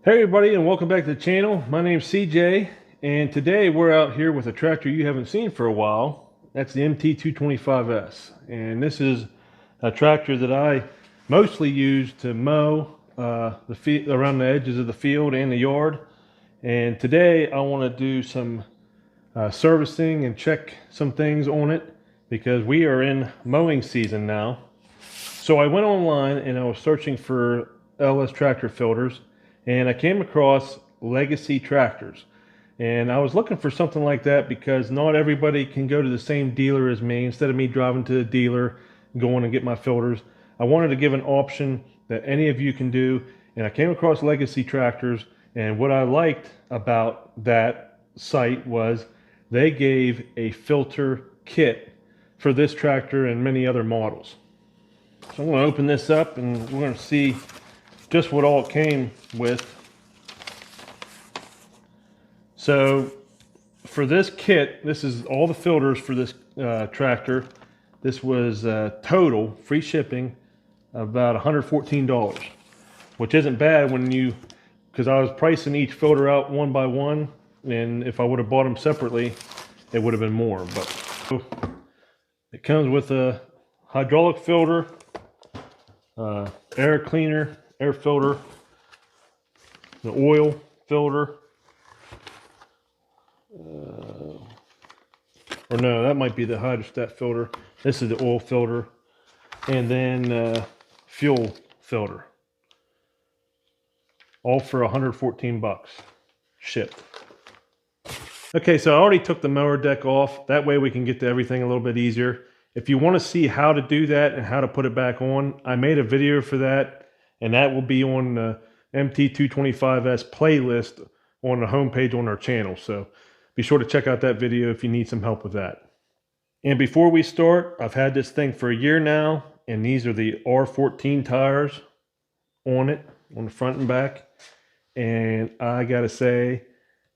Hey everybody, and welcome back to the channel. My name's CJ, and today we're out here with a tractor you haven't seen for a while. That's the MT225s, and this is a tractor that I mostly use to mow around the edges of the field and the yard. And today I want to do some servicing and check some things on it because we are in mowing season now. So I went online and I was searching for LS tractor filters, and I came across Legacy tractors. And I was looking for something like that because not everybody can go to the same dealer as me. Instead of me driving to the dealer, going and get my filters, I wanted to give an option that any of you can do. And I came across Legacy tractors, and what I liked about that site was they gave a filter kit for this tractor and many other models. So I'm going to open this up and we're going to see just what all it came with. So for this kit, this is all the filters for this tractor. This was total free shipping, about $114, which isn't bad when you, because I was pricing each filter out one by one, and if I would have bought them separately, it would have been more. But it comes with a hydraulic filter, air cleaner, air filter, the oil filter, or no, that might be the hydrostat filter. This is the oil filter, and then fuel filter. All for 114 bucks shipped. Okay, so I already took the mower deck off. That way we can get to everything a little bit easier. If you want to see how to do that and how to put it back on, I made a video for that, and that will be on the MT225s playlist on the homepage on our channel. So be sure to check out that video if you need some help with that. And before we start, I've had this thing for a year now, and these are the R14 tires on it, on the front and back. And I gotta say,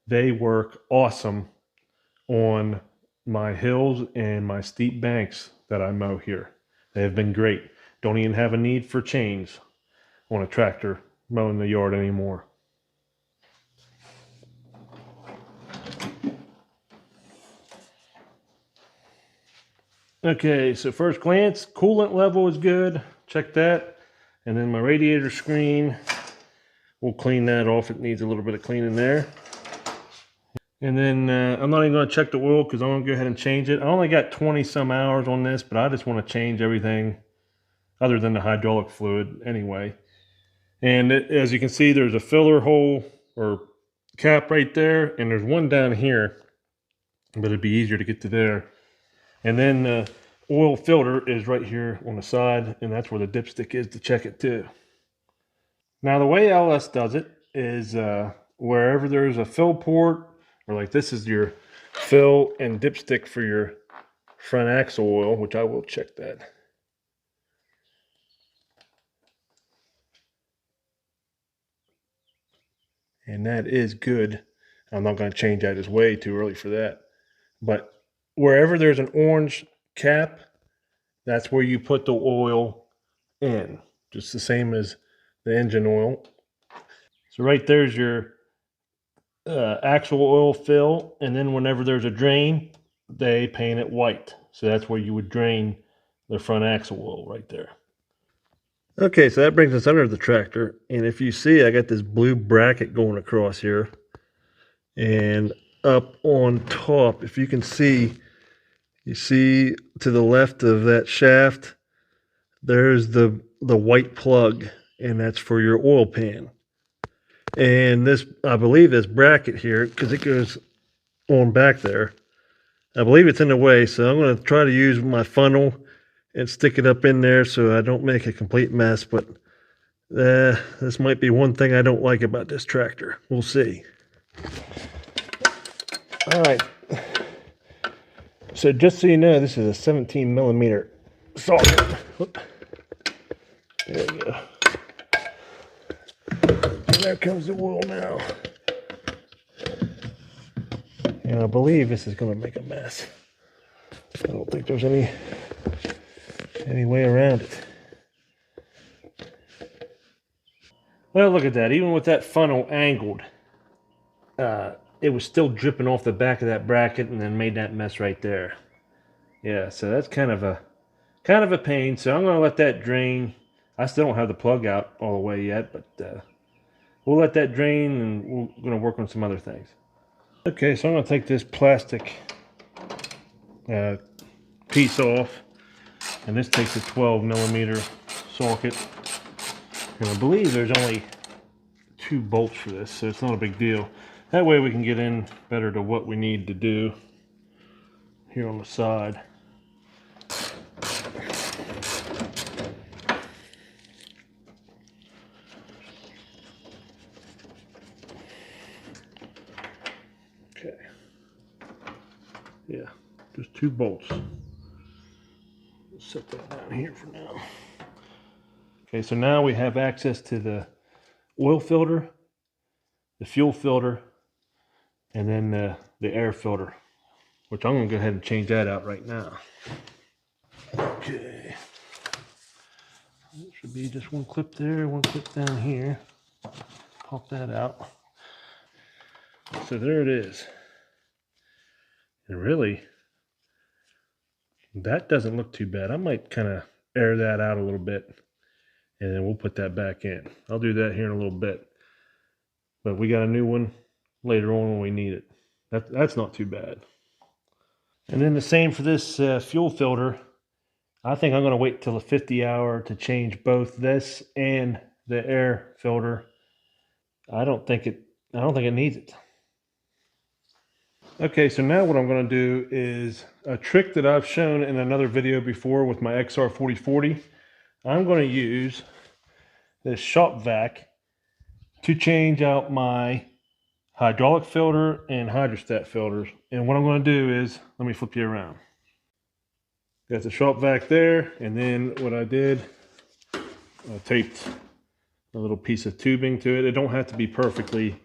they work awesome on my hills and my steep banks that I mow here. They have been great. Don't even have a need for chains on a tractor mowing the yard anymore. Okay, so first glance, coolant level is good. Check that. And then my radiator screen, we'll clean that off. It needs a little bit of cleaning there. And then I'm not even going to check the oil because I'm going to go ahead and change it. I only got 20 some hours on this, but I just want to change everything other than the hydraulic fluid anyway. And as you can see, there's a filler hole or cap right there, and there's one down here, but it'd be easier to get to there. And then the oil filter is right here on the side, and that's where the dipstick is to check it too. Now the way LS does it is wherever there's a fill port, or like this is your fill and dipstick for your front axle oil, which I will check that. And that is good. I'm not going to change that. It's way too early for that. But wherever there's an orange cap, that's where you put the oil in. Just the same as the engine oil. So right there's your actual oil fill, and then whenever there's a drain, they paint it white. So that's where you would drain the front axle oil right there. Okay, so that brings us under the tractor, and if you see, I got this blue bracket going across here, and up on top, if you can see, you see to the left of that shaft, there's the white plug, and that's for your oil pan. And this, I believe this bracket here, because it goes on back there, I believe it's in the way, so I'm going to try to use my funnel and stick it up in there so I don't make a complete mess. But this might be one thing I don't like about this tractor. We'll see. All right. So just so you know, this is a 17 millimeter socket. There we go. And there comes the oil now. And I believe this is going to make a mess. I don't think there's any way around it. Well, look at that. Even with that funnel angled, it was still dripping off the back of that bracket and then made that mess right there. Yeah, so that's kind of a pain. So I'm going to let that drain. I still don't have the plug out all the way yet, but we'll let that drain and we're going to work on some other things. Okay, so I'm going to take this plastic piece off, and this takes a 12mm socket. And I believe there's only 2 bolts for this, so it's not a big deal. That way we can get in better to what we need to do here on the side. Okay. Yeah, just 2 bolts. Set that down here for now. Okay, so now we have access to the oil filter, the fuel filter, and then the air filter, which I'm going to go ahead and change that out right now. Okay. It should be just 1 clip there, 1 clip down here. Pop that out. So there it is. And really, that doesn't look too bad. I might kind of air that out a little bit, and then we'll put that back in. I'll do that here in a little bit. But we got a new one later on when we need it. That's not too bad. And then the same for this fuel filter. I think I'm going to wait till the 50 hour to change both this and the air filter. I don't think it needs it. Okay, so now what I'm going to do is a trick that I've shown in another video before with my XR4040. I'm going to use this shop vac to change out my hydraulic filter and hydrostat filters. And what I'm going to do is, let me flip you around. Got the shop vac there, and then what I did, I taped a little piece of tubing to it. It don't have to be perfectly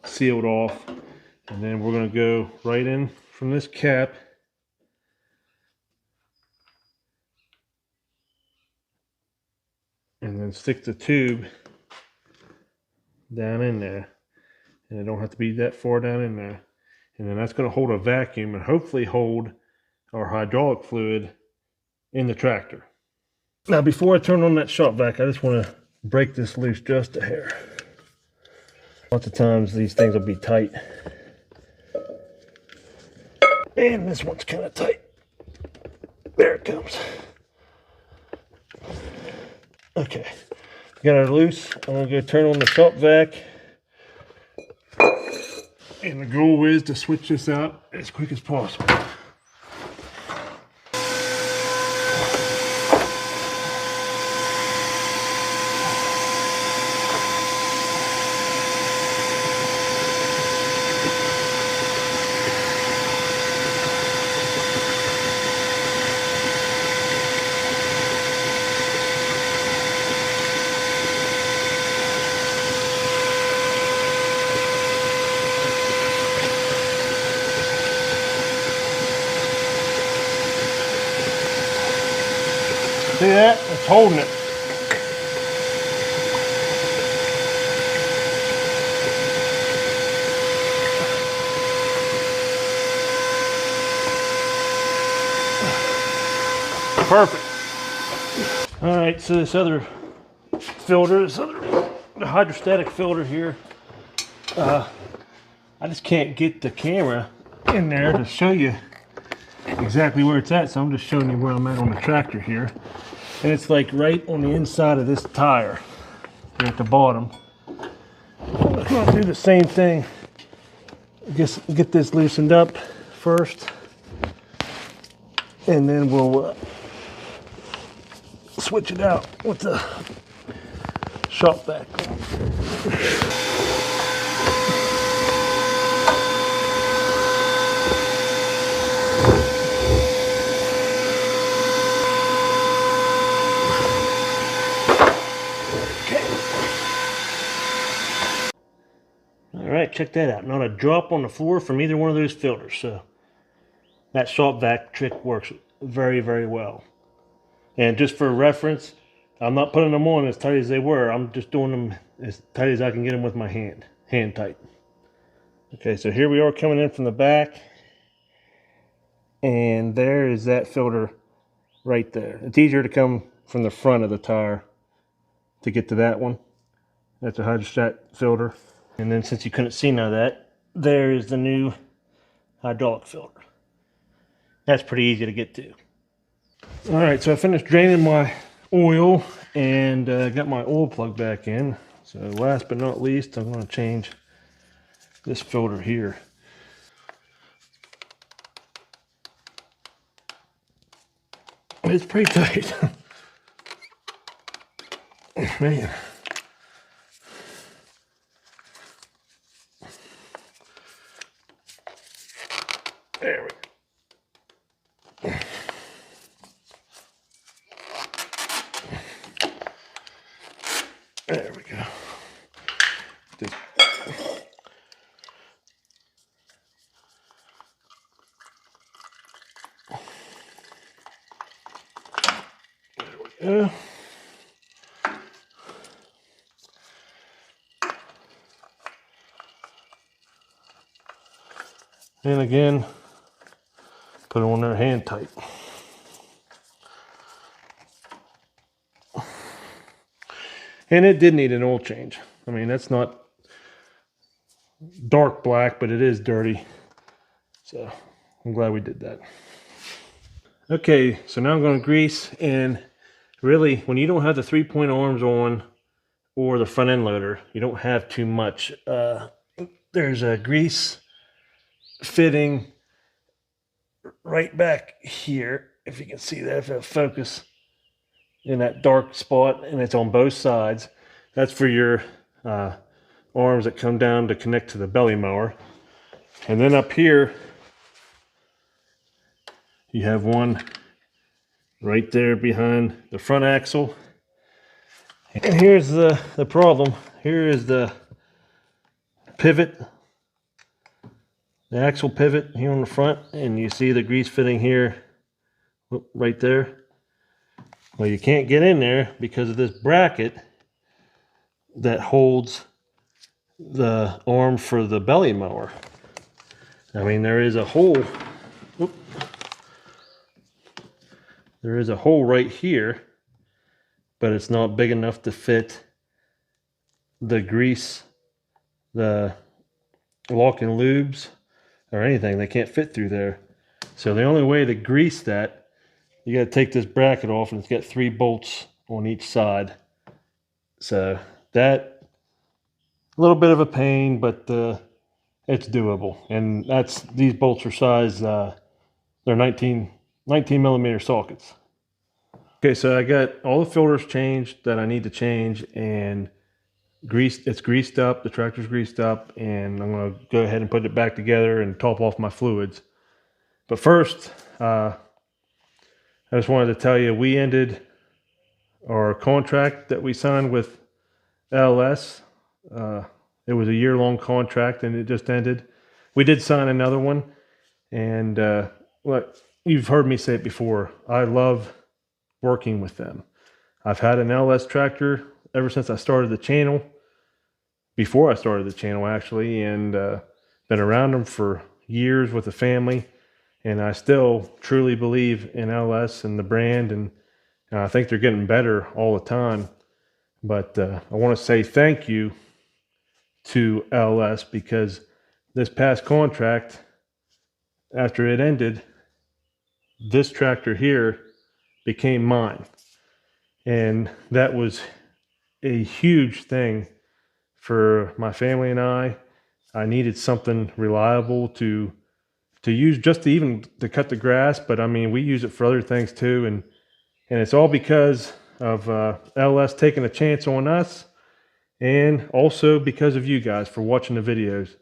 sealed off. And then we're going to go right in from this cap and then stick the tube down in there. And it don't have to be that far down in there. And then that's going to hold a vacuum and hopefully hold our hydraulic fluid in the tractor. Now before I turn on that shop vac, I just want to break this loose just a hair. Lots of times these things will be tight. And this one's kind of tight. There it comes. Okay, got it loose. I'm going to go turn on the shop vac. And the goal is to switch this out as quick as possible. See that? It's holding it. Perfect. All right, so this other filter, the hydrostatic filter here, I just can't get the camera in there to show you exactly where it's at, so I'm just showing you where I'm at on the tractor here. And it's like right on the inside of this tire here at the bottom. I'm just going to do the same thing. Just get this loosened up first, and then we'll switch it out with the shop vac. Alright, check that out. Not a drop on the floor from either one of those filters. So that shop vac trick works very, very well. And just for reference, I'm not putting them on as tight as they were. I'm just doing them as tight as I can get them with my hand tight. Okay, so here we are coming in from the back, and there is that filter right there. It's easier to come from the front of the tire to get to that one. That's a hydrostat filter. And then since you couldn't see none of that, there is the new hydraulic filter. That's pretty easy to get to. All right, so I finished draining my oil and got my oil plug back in. So last but not least, I'm going to change this filter here. It's pretty tight. Man. There we go. There we go. Just there we go. And again, put it on there hand tight. And it did need an oil change. I mean, that's not dark black, but it is dirty. So I'm glad we did that. Okay, so now I'm going to grease. And really, when you don't have the 3-point arms on or the front end loader, you don't have too much. There's a grease fitting right back here, if you can see that, if it'll focus in that dark spot, and it's on both sides. That's for your arms that come down to connect to the belly mower. And then up here you have one right there behind the front axle. And here's the problem. Here is the pivot, the axle pivot here on the front, and you see the grease fitting here right there. Well, you can't get in there because of this bracket that holds the arm for the belly mower. I mean, there is a hole. Whoop, there is a hole right here, but it's not big enough to fit the grease, the lock and lubes, or anything. They can't fit through there. So the only way to grease that, you got to take this bracket off, and it's got 3 bolts on each side. So that, a little bit of a pain, but it's doable. And these bolts are size, they're 19 millimeter sockets. Okay, so I got all the filters changed that I need to change, and it's greased up, the tractor's greased up, and I'm going to go ahead and put it back together and top off my fluids. But first, I just wanted to tell you, we ended our contract that we signed with LS. It was a year-long contract, and it just ended. We did sign another one, and look, you've heard me say it before. I love working with them. I've had an LS tractor ever since I started the channel, before I started the channel actually, and been around them for years with the family. And I still truly believe in LS and the brand, and I think they're getting better all the time. But I want to say thank you to LS, because this past contract, after it ended, this tractor here became mine. And that was a huge thing for my family and I. I needed something reliable to use, just to even to cut the grass, but I mean, we use it for other things too, and it's all because of LS taking a chance on us, and also because of you guys for watching the videos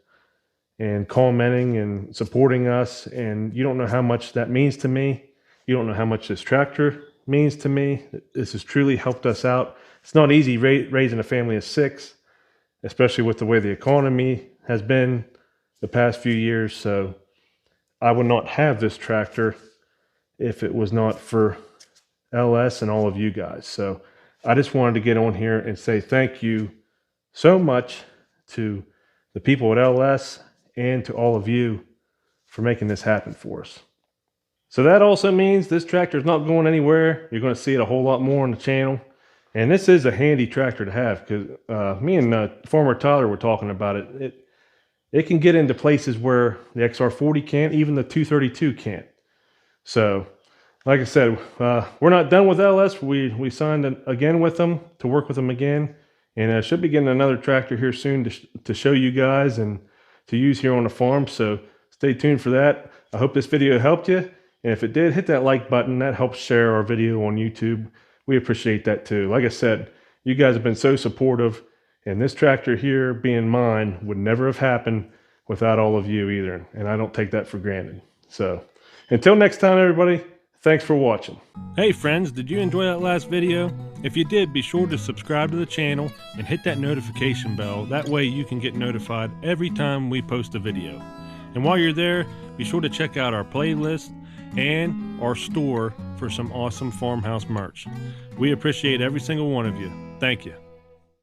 and commenting and supporting us. And you don't know how much that means to me. You don't know how much this tractor means to me. This has truly helped us out. It's not easy raising a family of 6, especially with the way the economy has been the past few years. So I would not have this tractor if it was not for LS and all of you guys. So I just wanted to get on here and say thank you so much to the people at LS and to all of you for making this happen for us. So that also means this tractor is not going anywhere. You're going to see it a whole lot more on the channel. And this is a handy tractor to have, because me and former Tyler were talking about it. It can get into places where the XR40 can't, even the 232 can't. So, like I said, we're not done with LS. We signed again with them to work with them again. And I should be getting another tractor here soon to show you guys and to use here on the farm. So stay tuned for that. I hope this video helped you. And if it did, hit that like button. That helps share our video on YouTube. We appreciate that too. Like I said, you guys have been so supportive. And this tractor here, being mine, would never have happened without all of you either. And I don't take that for granted. So until next time, everybody, thanks for watching. Hey friends, did you enjoy that last video? If you did, be sure to subscribe to the channel and hit that notification bell. That way you can get notified every time we post a video. And while you're there, be sure to check out our playlist and our store for some awesome farmhouse merch. We appreciate every single one of you. Thank you.